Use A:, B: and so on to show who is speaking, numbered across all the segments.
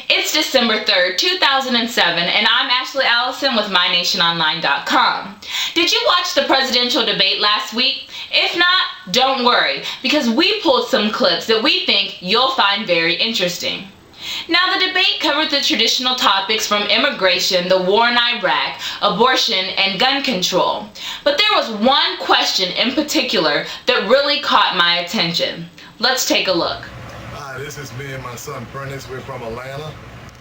A: It's December 3rd, 2007, and I'm Ashley Allison with MyNationOnline.com. Did you watch the presidential debate last week? If not, don't worry, because we pulled some clips that we think you'll find very interesting. Now, the debate covered the traditional topics from immigration, the war in Iraq, abortion, and gun control. But there was one question in particular that really caught my attention. Let's take a look.
B: Hi, this is me and my son Prentice. We're from Atlanta.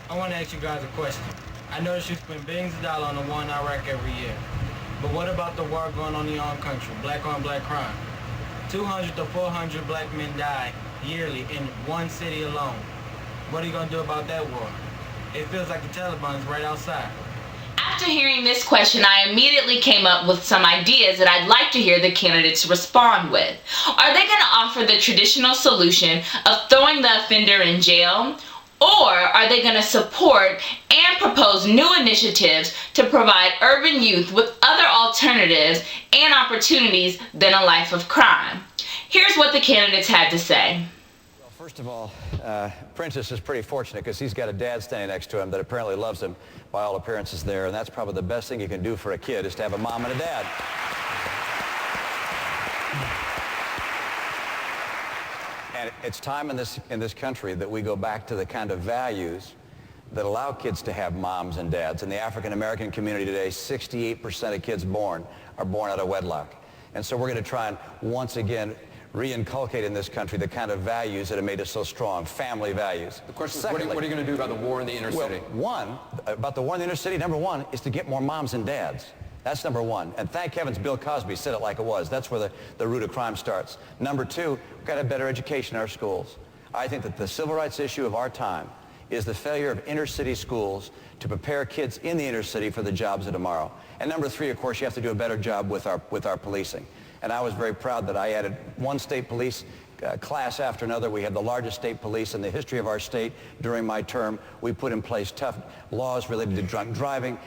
C: I want to ask you guys a question. I notice you spend billions of dollars on the war in Iraq every year. But what about the war going on in your own country, black on black crime? 200 to 400 black men die yearly in one city alone. What are you going to do about that war? It feels like the Taliban is right outside.
A: After hearing this question, I immediately came up with some ideas that I'd like to hear the candidates respond with. Are they going to offer the traditional solution of throwing the offender in jail? Or are they going to support and propose new initiatives to provide urban youth with other alternatives and opportunities than a life of crime? Here's what the candidates had to say.
D: First of all, Prentice is pretty fortunate because he's got a dad standing next to him that apparently loves him by all appearances there, and that's probably the best thing you can do for a kid is to have a mom and a dad. And it's time in this country that we go back to the kind of values that allow kids to have moms and dads. In the African American community today, 68% of kids born are born out of wedlock. And so we're going to try and once again re-inculcate in this country the kind of values that have made us so strong, family values.
E: The question is, what are you going to do about the war in the inner city?
D: Well, about the war in the inner city, number one, is to get more moms and dads. That's number one. And thank heavens Bill Cosby said it like it was. That's where the root of crime starts. Number two, we've got to have better education in our schools. I think that the civil rights issue of our time is the failure of inner city schools to prepare kids in the inner city for the jobs of tomorrow. And number three, of course, you have to do a better job with our policing. And I was very proud that I added one state police class after another. We have the largest state police in the history of our state during my term. We put in place tough laws related to drunk driving,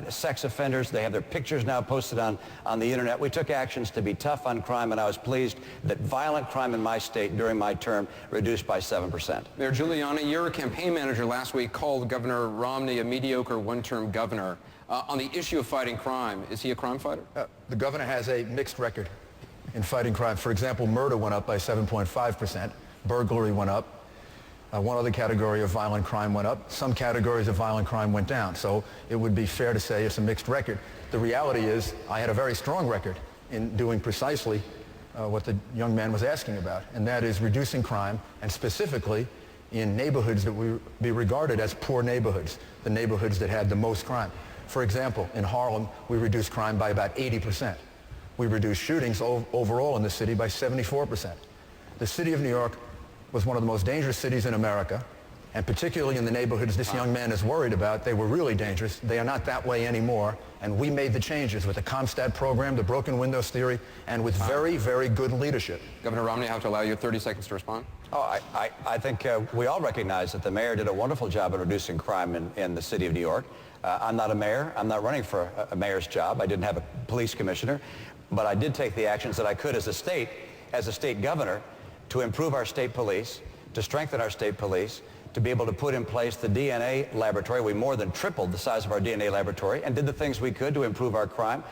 D: sex offenders. They have their pictures now posted on the internet. We took actions to be tough on crime, and I was pleased that violent crime in my state during my term reduced by 7%.
E: Mayor Giuliani, your campaign manager last week called Governor Romney a mediocre one-term governor. On the issue of fighting crime, is he a crime fighter?
F: The governor has a mixed record in fighting crime. For example, murder went up by 7.5%. Burglary went up. One other category of violent crime went up. Some categories of violent crime went down. So it would be fair to say it's a mixed record. The reality is I had a very strong record in doing precisely what the young man was asking about, and that is reducing crime, and specifically in neighborhoods that would be regarded as poor neighborhoods, the neighborhoods that had the most crime. For example, in Harlem, we reduced crime by about 80%. We reduced shootings overall in the city by 74%. The city of New York was one of the most dangerous cities in America, and particularly in the neighborhoods this young man is worried about, they were really dangerous. They are not that way anymore, and we made the changes with the CompStat program, the broken windows theory, and with very, very good leadership.
E: Governor Romney, I have to allow you 30 seconds to respond.
D: Oh, I think we all recognize that the mayor did a wonderful job at reducing crime in the city of New York. I'm not a mayor. I'm not running for a mayor's job. I didn't have a police commissioner. But I did take the actions that I could as a state governor, to improve our state police, to strengthen our state police, to be able to put in place the DNA laboratory. We more than tripled the size of our DNA laboratory and did the things we could to improve our crime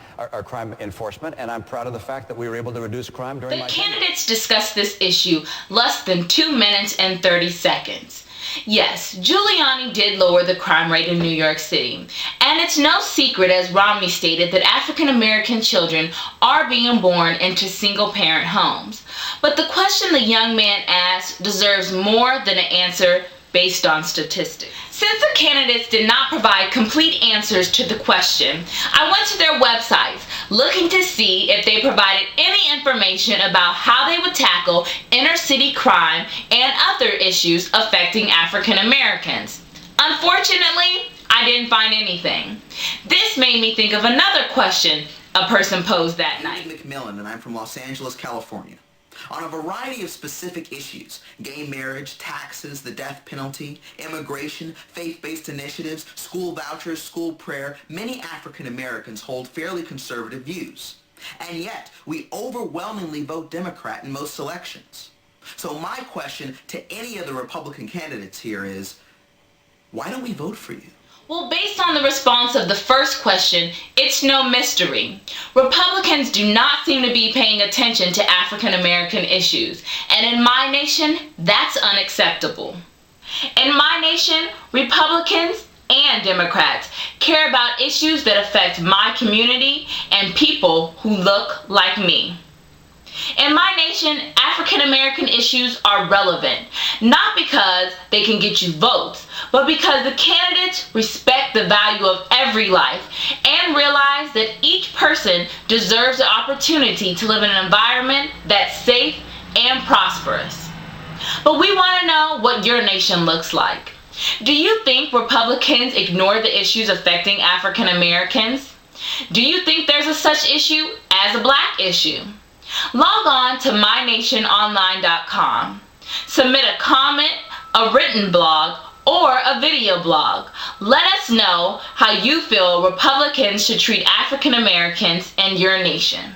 D: enforcement. And I'm proud of the fact that we were able to reduce crime during my tenure.
A: The candidates discussed this issue less than 2 minutes and 30 seconds. Yes, Giuliani did lower the crime rate in New York City. And it's no secret, as Romney stated, that African American children are being born into single-parent homes. But the question the young man asked deserves more than an answer based on statistics. Since the candidates did not provide complete answers to the question, I went to their websites looking to see if they provided any information about how they would tackle inner city crime and other issues affecting African Americans. Unfortunately, I didn't find anything. This made me think of another question a person posed that night.
G: I'm McMillan, and I'm from Los Angeles, California. On a variety of specific issues, gay marriage, taxes, the death penalty, immigration, faith-based initiatives, school vouchers, school prayer, many African Americans hold fairly conservative views. And yet, we overwhelmingly vote Democrat in most elections. So my question to any of the Republican candidates here is, Why don't we vote for you?
A: Well, based on the response of the first question, it's no mystery. Republicans do not seem to be paying attention to African American issues, and in my nation, that's unacceptable. In my nation, Republicans and Democrats care about issues that affect my community and people who look like me. In my nation, African American issues are relevant, not because they can get you votes, but because the candidates respect the value of every life and realize that each person deserves the opportunity to live in an environment that's safe and prosperous. But we want to know what your nation looks like. Do you think Republicans ignore the issues affecting African Americans? Do you think there's a such issue as a black issue? Log on to mynationonline.com. Submit a comment, a written blog, or a video blog. Let us know how you feel Republicans should treat African Americans in your nation.